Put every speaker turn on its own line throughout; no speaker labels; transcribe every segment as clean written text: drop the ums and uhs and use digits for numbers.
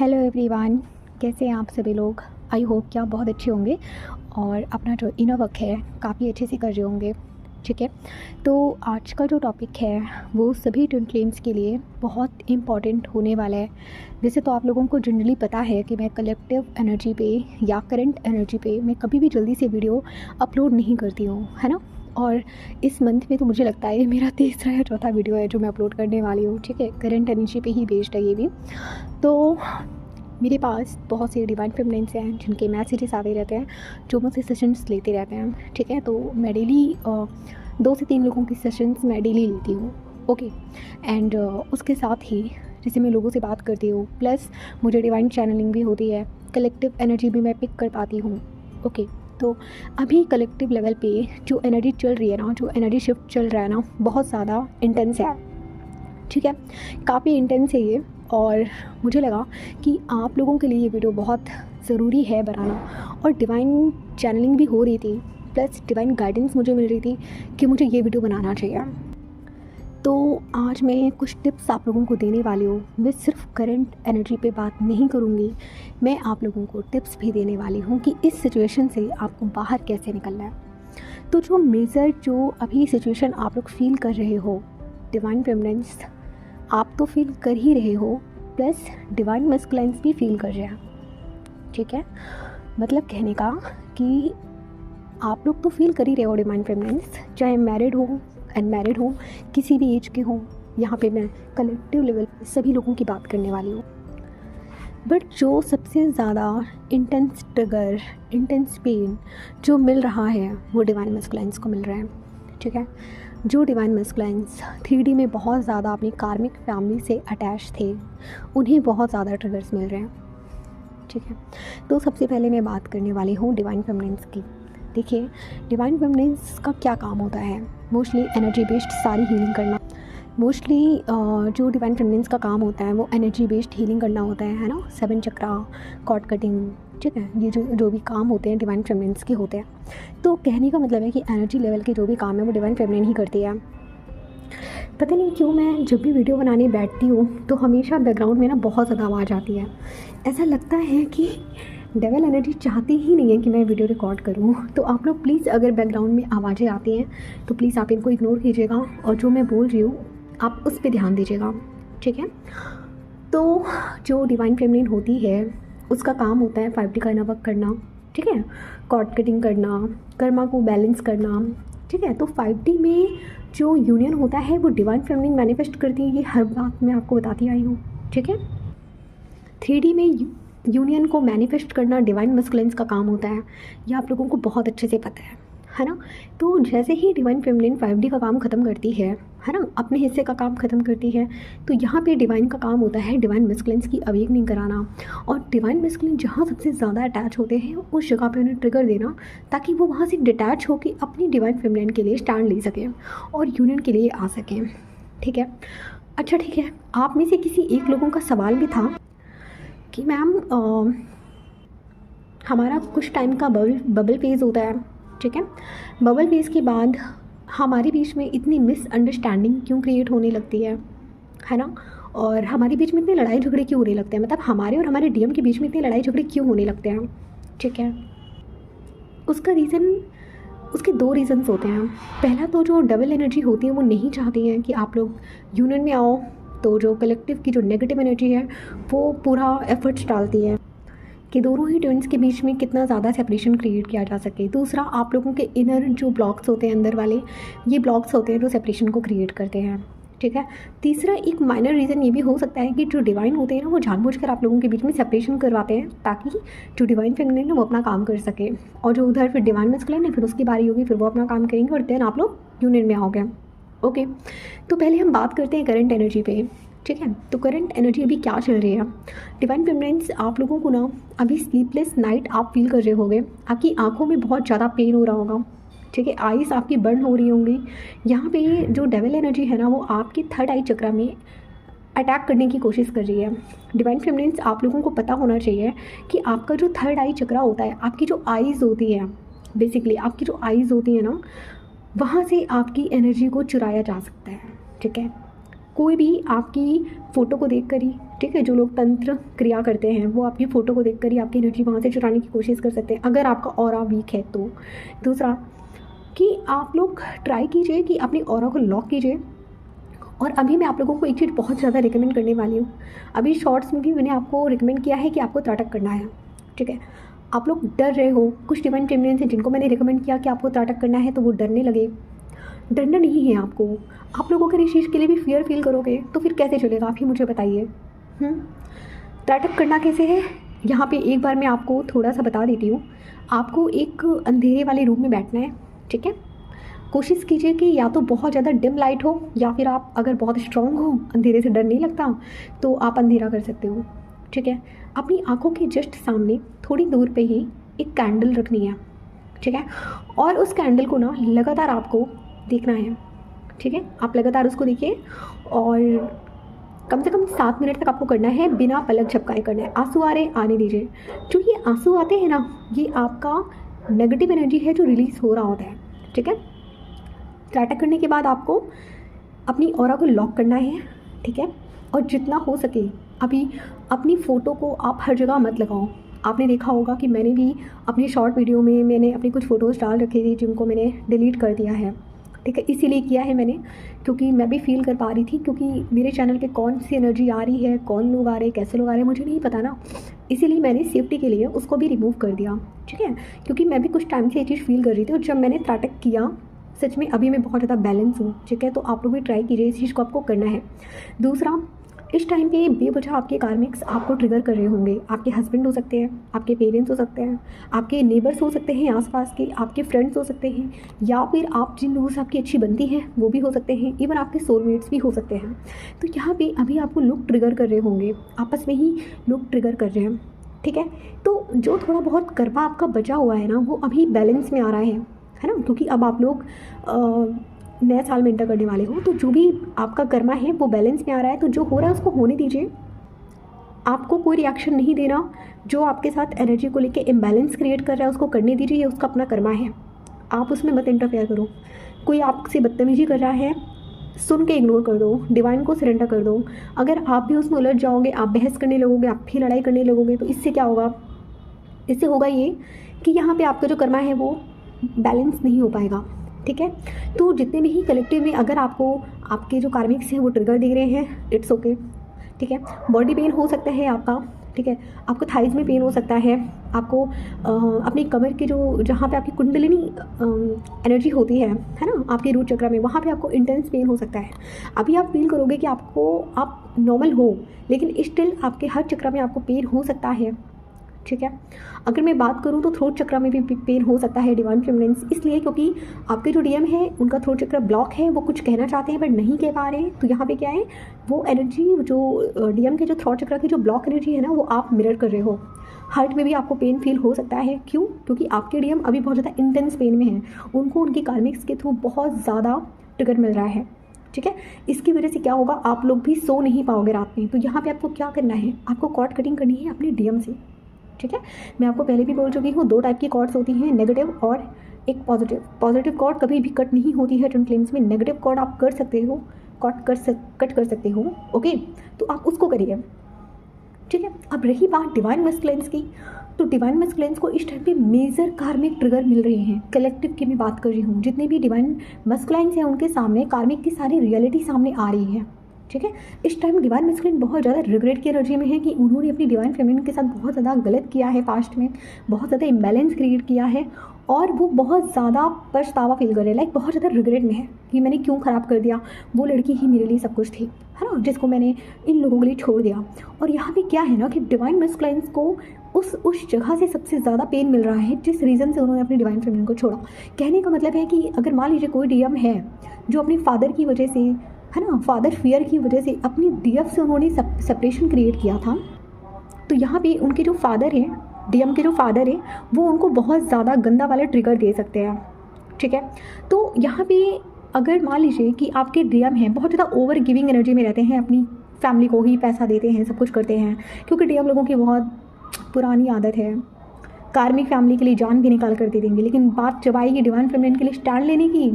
Hello everyone, कैसे हैं आप सभी लोग। आई होप कि आप बहुत अच्छे होंगे और अपना जो इनर वर्क है काफ़ी अच्छे से कर रहे होंगे। ठीक है, तो आज का जो टॉपिक है वो सभी ट्विन फ्लेम्स के लिए बहुत इम्पॉर्टेंट होने वाला है। वैसे तो आप लोगों को जनरली पता है कि मैं कलेक्टिव एनर्जी पे या करंट एनर्जी पे मैं कभी भी जल्दी से वीडियो अपलोड नहीं करती हूँ, है ना। और इस मंथ में तो मुझे लगता है ये मेरा तीसरा या चौथा वीडियो है जो मैं अपलोड करने वाली हूँ। ठीक है, करंट एनर्जी पे ही बेस्ड है ये भी। तो मेरे पास बहुत से डिवाइन फेमिनिन्स हैं जिनके मैसेजेस आते रहते हैं, जो मुझसे सेशंस लेते रहते हैं। ठीक है, तो मैं डेली 2 से 3 लोगों की सेशंस मैं डेली लेती हूँ। ओके, एंड उसके साथ ही जैसे मैं लोगों से बात करती हूँ, प्लस मुझे डिवाइन चैनलिंग भी होती है, कलेक्टिव एनर्जी भी मैं पिक कर पाती हूँ। ओके, तो अभी कलेक्टिव लेवल पे जो एनर्जी चल रही है ना, जो एनर्जी शिफ्ट चल रहा है ना, बहुत ज़्यादा इंटेंस है। ठीक है, काफ़ी इंटेंस है ये, और मुझे लगा कि आप लोगों के लिए ये वीडियो बहुत ज़रूरी है बनाना। और डिवाइन चैनलिंग भी हो रही थी, प्लस डिवाइन गाइडेंस मुझे मिल रही थी कि मुझे ये वीडियो बनाना चाहिए। तो आज मैं कुछ टिप्स आप लोगों को देने वाली हूँ। मैं सिर्फ करंट एनर्जी पे बात नहीं करूँगी, मैं आप लोगों को टिप्स भी देने वाली हूँ कि इस सिचुएशन से आपको बाहर कैसे निकलना है। तो जो मेजर जो अभी सिचुएशन आप लोग फील कर रहे हो, डिवाइन फेमिनिन्स आप तो फील कर ही रहे हो, प्लस डिवाइन मस्कुलाइन्स भी फील कर रहे हैं। ठीक है, मतलब कहने का कि आप लोग तो फील कर ही रहे हो डिवाइन फेमिनिन्स, चाहे मैरिड हो, अनमैरिड हो, किसी भी एज के हो। यहाँ पे मैं कलेक्टिव लेवल पे सभी लोगों की बात करने वाली हूँ। बट जो सबसे ज़्यादा इंटेंस ट्रिगर, इंटेंस पेन जो मिल रहा है वो डिवाइन मस्कुलाइन्स को मिल रहा है। ठीक है, जो डिवाइन मस्कुलाइन्स 3D में बहुत ज़्यादा अपनी कार्मिक फैमिली से अटैच थे, उन्हें बहुत ज़्यादा ट्रिगर्स मिल रहे हैं। ठीक है, तो सबसे पहले मैं बात करने वाली हूँ डिवाइन फेमिनिन्स की। देखिए, डिवाइन फेमिनिन्स का क्या काम होता है, मोस्टली एनर्जी बेस्ड सारी हीलिंग करना। मोस्टली जो डिवाइन फेमिनिन्स का काम होता है वो एनर्जी बेस्ड हीलिंग करना होता है ना। 7 चक्रा, कॉर्ड कटिंग, ठीक है, ये जो भी काम होते हैं डिवाइन फेमिनिन्स के होते हैं। तो कहने का मतलब है कि एनर्जी लेवल के जो भी काम है वो डिवाइन फेमिनिन ही करती है। पता नहीं क्यों मैं जब भी वीडियो बनाने बैठती हूँ तो हमेशा बैकग्राउंड में ना बहुत ज़्यादा आवाज़ आती है। ऐसा लगता है कि डेविल एनर्जी चाहती ही नहीं है कि मैं वीडियो रिकॉर्ड करूँ। तो आप लोग प्लीज़, अगर बैकग्राउंड में आवाज़ें आती हैं तो प्लीज़ आप इनको इग्नोर कीजिएगा, और जो मैं बोल रही हूँ आप उस पर ध्यान दीजिएगा। ठीक है, तो जो डिवाइन फेमिनिन होती है उसका काम होता है 5D का इनर वर्क करना। ठीक है, कॉर्ड कटिंग करना, कर्मा को बैलेंस करना। ठीक है, तो 5D में जो यूनियन होता है वो डिवाइन फेमिनिन मैनिफेस्ट करती है, ये हर बात मैं आपको बताती आई हूँ। ठीक है, 3D में यूनियन को मैनिफेस्ट करना डिवाइन मस्कुलिन्स का काम होता है, ये आप लोगों को बहुत अच्छे से पता है ना। तो जैसे ही डिवाइन फेमिनिन 5D का काम ख़त्म करती है ना, अपने हिस्से का काम ख़त्म करती है, तो यहाँ पे डिवाइन का काम होता है डिवाइन मस्कुलिन्स की अवेकनिंग कराना। और डिवाइन मस्कुलिन जहाँ सबसे ज़्यादा अटैच होते हैं उस जगह पे उन्हें ट्रिगर देना, ताकि वो वहाँ से डिटैच होकर अपनी डिवाइन फेमिनिन के लिए स्टैंड ले सकें और यूनियन के लिए आ सकें। ठीक है, अच्छा ठीक है, आप में से किसी एक लोगों का सवाल भी था कि मैम हमारा कुछ टाइम का बबल फेज़ होता है। ठीक है, बबल फेज़ के बाद हमारे बीच में इतनी मिसअंडरस्टैंडिंग क्यों क्रिएट होने लगती है ना। और हमारे बीच में इतने लड़ाई झगड़े क्यों होने लगते हैं, मतलब हमारे और हमारे डीएम के बीच में इतने लड़ाई झगड़े क्यों होने लगते हैं। ठीक है, उसका रीज़न, उसके 2 रीज़न्स होते हैं। पहला तो जो डबल एनर्जी होती है वो नहीं चाहती है कि आप लोग यूनियन में आओ, तो जो कलेक्टिव की जो नेगेटिव एनर्जी है वो पूरा एफर्ट्स डालती है कि दोनों ही ट्विन्स के बीच में कितना ज़्यादा सेपरेशन क्रिएट किया जा सके। दूसरा, आप लोगों के इनर जो ब्लॉक्स होते हैं अंदर वाले, ये ब्लॉक्स होते हैं जो सेपरेशन को क्रिएट करते हैं। ठीक है, तीसरा एक माइनर रीज़न ये भी हो सकता है कि जो डिवाइन होते हैं ना वो जानबूझकर आप लोगों के बीच में सेपरेशन करवाते हैं, ताकि जो डिवाइन फेमिनिन है वो अपना काम कर सके, और जो उधर फिर डिवाइन मस्कुलिन है फिर उसकी बारी होगी, फिर वो अपना काम करेंगे और देन आप लोग यूनियन में आओगे। ओके, तो पहले हम बात करते हैं करंट एनर्जी पे। ठीक है, तो करंट एनर्जी अभी क्या चल रही है। डिवाइन फेमिनिन्स, आप लोगों को ना अभी स्लीपलेस नाइट आप फील कर रहे होगे, आपकी आंखों में बहुत ज़्यादा पेन हो रहा होगा। ठीक है, आईज आपकी बर्न हो रही होंगी। यहाँ पे जो डेविल एनर्जी है ना वो आपकी 3rd आई चक्रा में अटैक करने की कोशिश कर रही है। डिवाइन फेमिनिन्स, आप लोगों को पता होना चाहिए कि आपका जो 3rd आई चक्रा होता है, आपकी जो आईज़ होती है, बेसिकली आपकी जो आईज़ होती है ना, वहाँ से आपकी एनर्जी को चुराया जा सकता है। ठीक है, कोई भी आपकी फ़ोटो को देख कर ही, ठीक है, जो लोग तंत्र क्रिया करते हैं वो आपकी फ़ोटो को देख कर ही आपकी एनर्जी वहाँ से चुराने की कोशिश कर सकते हैं, अगर आपका ऑरा वीक है तो। दूसरा कि आप लोग ट्राई कीजिए कि अपनी ऑरा को लॉक कीजिए। और अभी मैं आप लोगों को एक चीज़ बहुत ज़्यादा रिकमेंड करने वाली हूँ। अभी शॉर्ट्स में भी मैंने आपको रिकमेंड किया है कि आपको त्राटक करना है, ठीक है। आप लोग डर रहे हो, कुछ डिवाइन फेमिनियंस हैं जिनको मैंने रिकमेंड किया कि आपको त्राटक करना है तो वो डरने लगे। डरना नहीं है आपको। आप लोग अगर इस चीज़ के लिए भी फियर फील करोगे तो फिर कैसे चलेगा, आप ही मुझे बताइए। त्राटक करना कैसे है, यहाँ पे एक बार मैं आपको थोड़ा सा बता देती हूँ। आपको एक अंधेरे वाले रूम में बैठना है, ठीक है। कोशिश कीजिए कि या तो बहुत ज़्यादा डिम लाइट हो, या फिर आप अगर बहुत स्ट्रॉन्ग हो, अंधेरे से डर नहीं लगता, तो आप अंधेरा कर सकते हो, ठीक है। अपनी आंखों के जस्ट सामने थोड़ी दूर पे ही एक कैंडल रखनी है, ठीक है। और उस कैंडल को ना लगातार आपको देखना है, ठीक है। आप लगातार उसको देखिए और कम से कम 7 मिनट तक आपको करना है, बिना पलक झपकाए करना है। आंसू आ रहे आने दीजिए। जो ये आंसू आते हैं ना, ये आपका नेगेटिव एनर्जी है जो रिलीज़ हो रहा होता है, ठीक है। त्राटक करने के बाद आपको अपनी ऑरा को लॉक करना है, ठीक है। और जितना हो सके अभी अपनी फ़ोटो को आप हर जगह मत लगाओ। आपने देखा होगा कि मैंने भी अपनी शॉर्ट वीडियो में मैंने अपनी कुछ फ़ोटोज़ डाल रखी थी जिनको मैंने डिलीट कर दिया है, ठीक है। इसीलिए किया है मैंने, क्योंकि मैं भी फील कर पा रही थी, क्योंकि मेरे चैनल पे कौन सी एनर्जी आ रही है, कौन लोग आ रहे हैं, कैसे लोग आ रहे हैं, मुझे नहीं पता ना। इसीलिए मैंने सेफ्टी के लिए उसको भी रिमूव कर दिया, ठीक है। क्योंकि मैं भी कुछ टाइम से ये चीज़ फील कर रही थी और जब मैंने त्राटक किया सच में अभी मैं बहुत ज़्यादा बैलेंस हूँ, ठीक है। तो आप लोग भी ट्राई कीजिए, इस चीज़ को आपको करना है। दूसरा, इस टाइम पे बेवजह आपके कार्मिक्स आपको ट्रिगर कर रहे होंगे। आपके हस्बैंड हो सकते हैं, आपके पेरेंट्स हो सकते हैं, आपके नेबर्स हो सकते हैं आसपास के, आपके फ्रेंड्स हो सकते हैं, या फिर आप जिन लोगों से आपकी अच्छी बनती है वो भी हो सकते हैं, इवन आपके सोलमेट्स भी हो सकते हैं। तो यहाँ पे अभी आपको लोग ट्रिगर कर रहे होंगे, आपस में ही लोग ट्रिगर कर रहे हैं, ठीक है। तो जो थोड़ा बहुत कर्मा आपका बचा हुआ है ना, वो अभी बैलेंस में आ रहा है ना, क्योंकि अब आप लोग नए साल में एंटर करने वाले हो। तो जो भी आपका कर्मा है वो बैलेंस में आ रहा है, तो जो हो रहा है उसको होने दीजिए। आपको कोई रिएक्शन नहीं देना। जो आपके साथ एनर्जी को लेके इम्बैलेंस क्रिएट कर रहा है उसको करने दीजिए, ये उसका अपना कर्मा है, आप उसमें मत इंटरफेयर करो। कोई आपसे बदतमीजी कर रहा है, सुन के इग्नोर कर दो, डिवाइन को सरेंडर कर दो। अगर आप भी उसमें उलझ जाओगे, आप बहस करने लगोगे, आप भी लड़ाई करने लगोगे, तो इससे क्या होगा, इससे होगा ये कि यहाँ पे आपका जो कर्मा है वो बैलेंस नहीं हो पाएगा, ठीक है। तो जितने भी कलेक्टिव में अगर आपको आपके जो कार्मिक्स हैं वो ट्रिगर दे रहे हैं, इट्स ओके, ठीक है। बॉडी पेन हो सकता है आपका, ठीक है। आपको थाइज में पेन हो सकता है, आपको अपनी कमर की जो जहाँ पे आपकी कुंडलिनी एनर्जी होती है ना, आपके रूट चक्र में, वहाँ पे आपको इंटेंस पेन हो सकता है। अभी आप फील करोगे कि आप नॉर्मल हो, लेकिन स्टिल आपके हर चक्र में आपको पेन हो सकता है, ठीक है। अगर मैं बात करूँ तो थ्रोट चक्र में भी पेन हो सकता है डिवाइन फेमिनिन्स, इसलिए क्योंकि आपके जो डीएम है उनका थ्रोट चक्र ब्लॉक है, वो कुछ कहना चाहते हैं बट नहीं कह पा रहे हैं। तो यहाँ पे क्या है, वो एनर्जी जो डीएम के जो थ्रोट चक्र की जो ब्लॉक एनर्जी है ना, वो आप मिरर कर रहे हो। हार्ट में भी आपको पेन फील हो सकता है, क्यों, क्योंकि आपके डीएम अभी बहुत ज़्यादा इंटेंस पेन में हैं, उनको उनकी कार्मिक्स के थ्रू बहुत ज़्यादा ट्रिगर मिल रहा है, ठीक है। इसकी वजह से क्या होगा, आप लोग भी सो नहीं पाओगे रात में। तो यहाँ पे आपको क्या करना है, आपको कॉर्ड कटिंग करनी है अपने डीएम से, ठीक है। मैं आपको पहले भी बोल चुकी हूँ, 2 टाइप की कॉर्ड्स होती हैं, नेगेटिव और एक पॉजिटिव। पॉजिटिव कॉर्ड कभी भी कट नहीं होती है ट्विन फ्लेम्स में, नेगेटिव कॉर्ड आप कर सकते हो, कट कर सकते हो, ओके। तो आप उसको करिए, ठीक है। अब रही बात डिवाइन मस्कुलाइन्स की, तो डिवाइन मस्कुलाइन्स को इस टाइम पे मेजर कार्मिक ट्रिगर मिल रहे हैं। कलेक्टिव की मैं बात कर रही हूँ, जितने भी डिवाइन मस्कुलाइन्स हैं उनके सामने कार्मिक की सारी रियलिटी सामने आ रही है, ठीक है। इस टाइम डिवाइन मस्कुलिन बहुत ज़्यादा रिग्रेट की एनर्जी में है कि उन्होंने अपनी डिवाइन फेमिनिन के साथ बहुत ज़्यादा गलत किया है, पास्ट में बहुत ज़्यादा इम्बैलेंस क्रिएट किया है, और वो बहुत ज़्यादा पछतावा फील कर रहे हैं, लाइक बहुत ज़्यादा रिग्रेट में है कि मैंने क्यों ख़राब कर दिया, वो लड़की ही मेरे लिए सब कुछ थी, है ना, जिसको मैंने इन लोगों के लिए छोड़ दिया। और यहाँ पे क्या है ना कि डिवाइन मस्कुलाइन्स को उस जगह से सबसे ज़्यादा पेन मिल रहा है जिस रीज़न से उन्होंने अपनी डिवाइन फेमिनिन को छोड़ा। कहने का मतलब है कि अगर मान लीजिए कोई डीएम है जो अपने फादर की वजह से, है ना, फादर फियर की वजह से अपनी डीएफ से उन्होंने सेपरेशन क्रिएट किया था, तो यहाँ पे उनके जो फादर हैं, डीएम के जो फादर हैं, वो उनको बहुत ज़्यादा गंदा वाला ट्रिगर दे सकते हैं, ठीक है। तो यहाँ पे अगर मान लीजिए कि आपके डीएम हैं बहुत ज़्यादा ओवर गिविंग एनर्जी में रहते हैं, अपनी फैमिली को ही पैसा देते हैं, सब कुछ करते हैं, क्योंकि डीएम लोगों की बहुत पुरानी आदत है, कार्मिक फैमिली के लिए जान भी निकाल कर दे देंगे, लेकिन बात जब आएगी डिवाइन फेमिनिन के लिए स्टैंड लेने की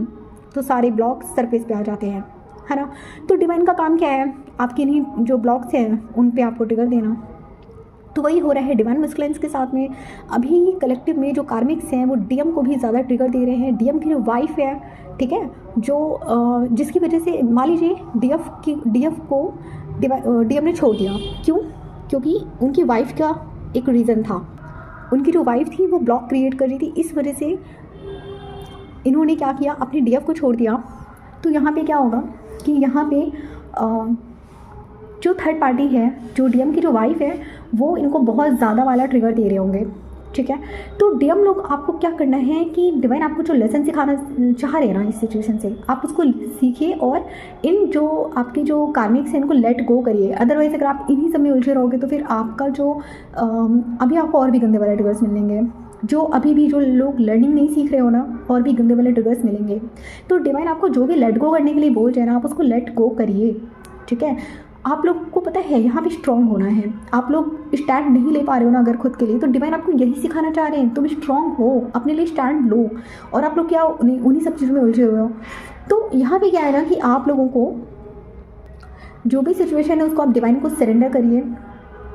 तो सारे ब्लॉक्स सरफेस पे आ जाते हैं, है ना। तो डिवाइन का काम क्या है, आपके नहीं जो ब्लॉक्स हैं उन पे आपको ट्रिगर देना। तो वही हो रहा है डिवाइन मस्कुलिन्स के साथ में। अभी कलेक्टिव में जो कार्मिक्स हैं वो डीएम को भी ज़्यादा ट्रिगर दे रहे हैं। डीएम की जो वाइफ है, ठीक है, जो जिसकी वजह से मान लीजिए डीएफ को डीएम ने छोड़ दिया। क्यों? क्योंकि उनकी वाइफ का एक रीज़न था। उनकी जो वाइफ थी वो ब्लॉक क्रिएट कर रही थी, इस वजह से इन्होंने क्या किया, अपने डीएफ को छोड़ दिया। तो यहाँ पे क्या होगा कि यहाँ पे जो थर्ड पार्टी है, जो डीएम की जो वाइफ है, वो इनको बहुत ज़्यादा वाला ट्रिगर दे रहे होंगे, ठीक है। तो डीएम लोग, आपको क्या करना है कि डिवाइन आपको जो लेसन सिखाना चाह रहे हैं ना इस सिचुएशन से, आप उसको सीखिए और इन जो आपके जो कार्मिक्स हैं इनको लेट गो करिए। अदरवाइज़ अगर आप इन्हीं सब में उलझे रहोगे तो फिर आपका जो अभी आपको और भी गंदे वाले ट्रिगर्स मिलेंगे। जो अभी भी जो लोग लर्निंग नहीं सीख रहे हो ना, और भी गंदे वाले ट्रिगर्स मिलेंगे। तो डिवाइन आपको जो भी लेट गो करने के लिए बोल रहे हैं ना, आप उसको लेट गो करिए, ठीक है। आप लोग को पता है यहाँ पे स्ट्रॉन्ग होना है। आप लोग स्टैंड नहीं ले पा रहे हो ना अगर खुद के लिए, तो डिवाइन आपको यही सिखाना चाह रहे हैं, तुम स्ट्रॉन्ग हो, अपने लिए स्टैंड लो। और आप लोग क्या उन्हीं सब चीज़ों में उलझे हुए हो। तो यहाँ पे क्या है ना कि आप लोगों को जो भी सिचुएशन है उसको आप डिवाइन को सरेंडर करिए,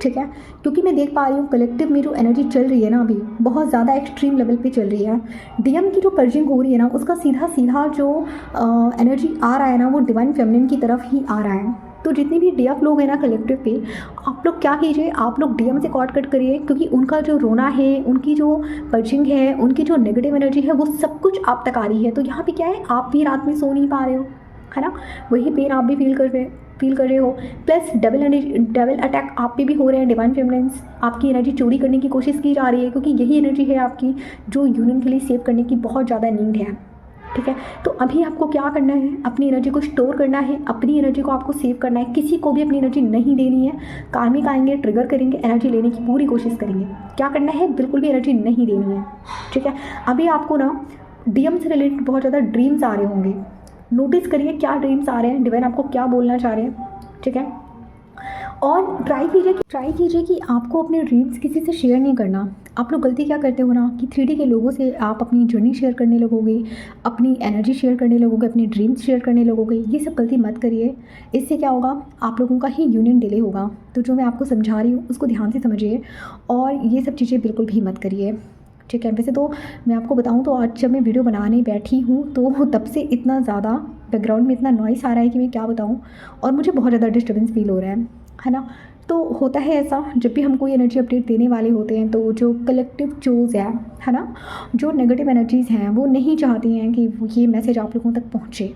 ठीक है। क्योंकि मैं देख पा रही हूँ कलेक्टिव में जो एनर्जी चल रही है ना अभी बहुत ज़्यादा एक्सट्रीम लेवल पे चल रही है। डीएम की जो पर्जिंग हो रही है ना, उसका सीधा सीधा जो एनर्जी आ रहा है ना, वो डिवाइन फेमिनिन की तरफ ही आ रहा है। तो जितने भी डीएफ लोग हैं ना कलेक्टिव पे, आप लोग क्या कीजिए, आप लोग डीएम से कॉर्ड कट करिए, क्योंकि उनका जो रोना है, उनकी जो पर्चिंग है, उनकी जो नेगेटिव एनर्जी है, वो सब कुछ आप तक आ रही है। तो यहाँ पे क्या है, आप भी रात में सो नहीं पा रहे हो, है ना, वही पेन आप भी फील कर रहे हो। प्लस डबल अटैक आप पे भी हो रहे हैं। डिवाइन फेमिनिन्स, आपकी एनर्जी चोरी करने की कोशिश की जा रही है, क्योंकि यही एनर्जी है आपकी जो यूनियन के लिए सेव करने की बहुत ज़्यादा नीड है, ठीक है। तो अभी आपको क्या करना है, अपनी एनर्जी को स्टोर करना है, अपनी एनर्जी को आपको सेव करना है। किसी को भी अपनी एनर्जी नहीं देनी है। कार्मिक आएंगे, ट्रिगर करेंगे, एनर्जी लेने की पूरी कोशिश करेंगे। क्या करना है, बिल्कुल भी एनर्जी नहीं देनी है, ठीक है। अभी आपको ना डीएम से रिलेटेड बहुत ज़्यादा ड्रीम्स आ रहे होंगे। नोटिस करिए क्या ड्रीम्स आ रहे हैं, डिवाइन आपको क्या बोलना चाह रहे हैं, ठीक है। और ट्राई कीजिए कि आपको अपने ड्रीम्स किसी से शेयर नहीं करना। आप लोग गलती क्या करते हो ना कि 3D के लोगों से आप अपनी जर्नी शेयर करने लगोगे, अपनी एनर्जी शेयर करने लगोगे, अपने ड्रीम्स शेयर करने लगोगे। ये सब गलती मत करिए। इससे क्या होगा, आप लोगों का ही यूनियन डिले होगा। तो जो मैं आपको समझा रही हूँ उसको ध्यान से समझिए और ये सब चीज़ें बिल्कुल भी मत करिए, ठीक है। वैसे तो मैं आपको बताऊँ तो आज जब मैं वीडियो बनाने बैठी हूँ तो तब से इतना ज़्यादा बैकग्राउंड में इतना नॉइस आ रहा है कि मैं क्या बताऊँ, और मुझे बहुत ज़्यादा डिस्टर्बेंस फील हो रहा है ना। तो होता है ऐसा, जब भी हम कोई एनर्जी अपडेट देने वाले होते हैं तो जो कलेक्टिव चोज़ है ना, जो नेगेटिव एनर्जीज़ हैं वो नहीं चाहती हैं कि ये मैसेज आप लोगों तक पहुँचे,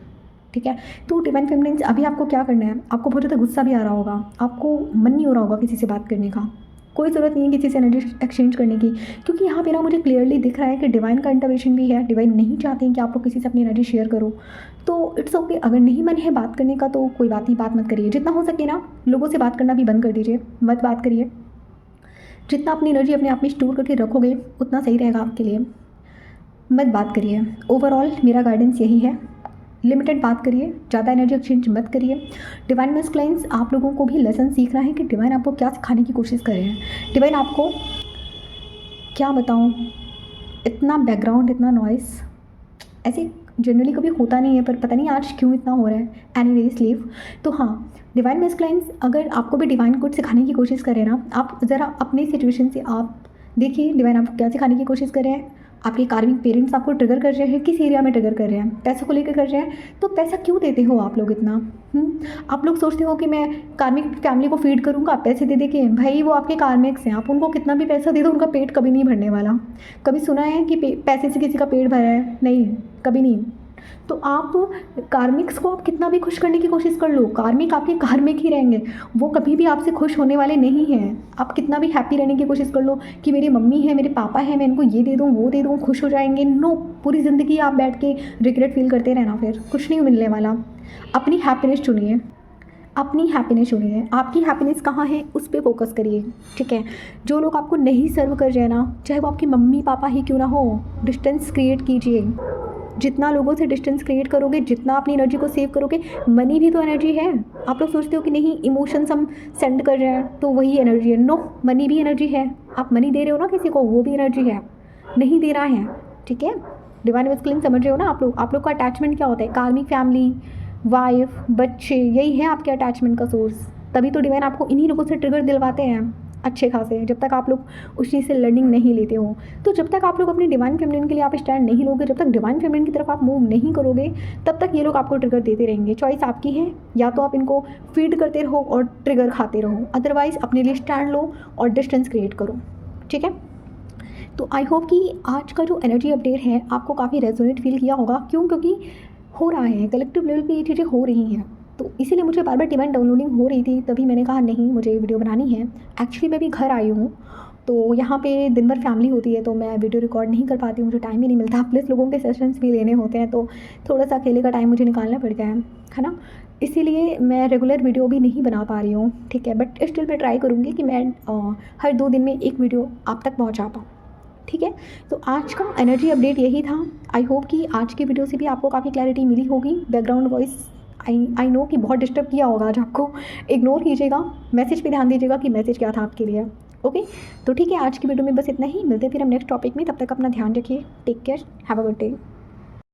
ठीक है। तो डिवाइन फेमिनिन्स, अभी आपको क्या करना है, आपको बहुत ज़्यादा गुस्सा भी आ रहा होगा, आपको मन नहीं हो रहा होगा किसी से बात करने का। कोई ज़रूरत नहीं है किसी से एनर्जी एक्सचेंज करने की, क्योंकि यहाँ पे ना मुझे क्लियरली दिख रहा है कि डिवाइन का इंटरवेंशन भी है। डिवाइन नहीं चाहते हैं कि आप लोग किसी से अपनी एनर्जी शेयर करो। तो इट्स ओके, अगर नहीं मन है बात करने का तो कोई बात नहीं, बात मत करिए। जितना हो सके ना लोगों से बात करना भी बंद कर दीजिए, मत बात करिए। जितना अपनी एनर्जी अपने आप में स्टोर करके रखोगे उतना सही रहेगा आपके लिए। मत बात करिए। ओवरऑल मेरा गाइडेंस यही है, लिमिटेड बात करिए, ज़्यादा एनर्जी एक्सचेंज मत करिए। डिवाइन मस्कुलिन्स, आप लोगों को भी लेसन सीखना है कि डिवाइन आपको क्या सिखाने की कोशिश कर रहे हैं। डिवाइन आपको क्या बताऊँ, इतना बैकग्राउंड, इतना नॉइस ऐसे जनरली कभी होता नहीं है, पर पता नहीं आज क्यों इतना हो रहा है। Anyways leave. तो हाँ, डिवाइन मस्कुलिन्स, अगर आपको भी डिवाइन कोड सिखाने की कोशिश कर रहे हैं ना, आप ज़रा अपने सिचुएशन से आप देखिए डिवाइन आपको क्या सिखाने की कोशिश कर रहे हैं। आपके कार्मिक पेरेंट्स आपको ट्रिगर कर रहे हैं, किस एरिया में ट्रिगर कर रहे हैं, पैसों को लेकर कर रहे हैं। तो पैसा क्यों देते हो आप लोग इतना? आप लोग सोचते हो कि मैं कार्मिक फैमिली को फीड करूँगा पैसे दे के। भाई वो आपके कार्मिक्स हैं, आप उनको कितना भी पैसा दे दो उनका पेट कभी नहीं भरने वाला। कभी सुना है कि पैसे से किसी का पेट भरा है? नहीं, कभी नहीं। तो आप कार्मिक्स को आप कितना भी खुश करने की कोशिश कर लो, कार्मिक आपके कार्मिक ही रहेंगे, वो कभी भी आपसे खुश होने वाले नहीं हैं। आप कितना भी हैप्पी रहने की कोशिश कर लो कि मेरी मम्मी है, मेरे पापा है, मैं इनको ये दे दूँ वो दे दूँ, खुश हो जाएंगे। नो, पूरी ज़िंदगी आप बैठ के रिग्रेट फील करते रहना, फिर कुछ नहीं मिलने वाला। अपनी हैप्पीनेस चुनिए, अपनी हैप्पीनेस चुनिए। आपकी हैप्पीनेस कहाँ है उस पर फोकस करिए, ठीक है। जो लोग आपको नहीं सर्व कर रहे हैं ना, चाहे वो आपके मम्मी पापा ही क्यों ना हो, डिस्टेंस क्रिएट कीजिए। जितना लोगों से डिस्टेंस क्रिएट करोगे, जितना अपनी एनर्जी को सेव करोगे, मनी भी तो एनर्जी है। आप लोग सोचते हो कि नहीं इमोशंस हम सेंड कर रहे हैं तो वही एनर्जी है। नो, मनी भी एनर्जी है। आप मनी दे रहे हो ना किसी को, वो भी एनर्जी है। नहीं दे रहा है, ठीक है। डिवाइन मस्कुलिन समझ रहे हो ना आप लोग का अटैचमेंट क्या होता है, कार्मिक फैमिली, वाइफ, बच्चे, यही है आपके अटैचमेंट का सोर्स। तभी तो डिवाइन आपको इन्हीं लोगों से ट्रिगर दिलवाते हैं अच्छे खासे, जब तक आप लोग उस चीज़ से लर्निंग नहीं लेते हो। तो जब तक आप लोग अपनी डिवाइन फेमिनिन के लिए आप स्टैंड नहीं लोगे, जब तक डिवाइन फेमिनिन की तरफ आप मूव नहीं करोगे, तब तक ये लोग आपको ट्रिगर देते रहेंगे। चॉइस आपकी है, या तो आप इनको फीड करते रहो और ट्रिगर खाते रहो, अदरवाइज़ अपने लिए स्टैंड लो और डिस्टेंस क्रिएट करो। ठीक है, तो आई होप कि आज का जो एनर्जी अपडेट है आपको काफ़ी रेजोनेट फील किया होगा। क्यों? क्योंकि हो रहा है, कलेक्टिव लेवल पे ये चीज़ें हो रही हैं, तो इसीलिए मुझे बार बार डिवाइन डाउनलोडिंग हो रही थी। तभी मैंने कहा नहीं, मुझे वीडियो बनानी है। एक्चुअली मैं भी घर आई हूँ, तो यहाँ पे दिन भर फैमिली होती है, तो मैं वीडियो रिकॉर्ड नहीं कर पाती हूँ, मुझे टाइम ही नहीं मिलता। प्लस लोगों के सेशंस भी लेने होते हैं, तो थोड़ा सा अकेले का टाइम मुझे निकालना पड़ता है ना। इसीलिए मैं रेगुलर वीडियो भी नहीं बना पा रही हूँ। ठीक है, बट स्टिल मैं ट्राई करूँगी कि मैं हर 2 दिन में एक वीडियो आप तक पहुँचा पाऊँ। ठीक है, तो आज का एनर्जी अपडेट यही था। आई होप कि आज की वीडियो से भी आपको काफ़ी क्लैरिटी मिली होगी। बैकग्राउंड वॉइस आई नो कि बहुत डिस्टर्ब किया होगा आज आपको, इग्नोर कीजिएगा। मैसेज पे ध्यान दीजिएगा कि मैसेज क्या था आपके लिए। ओके, तो ठीक है, आज की वीडियो में बस इतना ही। मिलते हैं फिर हम नेक्स्ट टॉपिक में। तब तक अपना ध्यान रखिए। Take care, have a good day.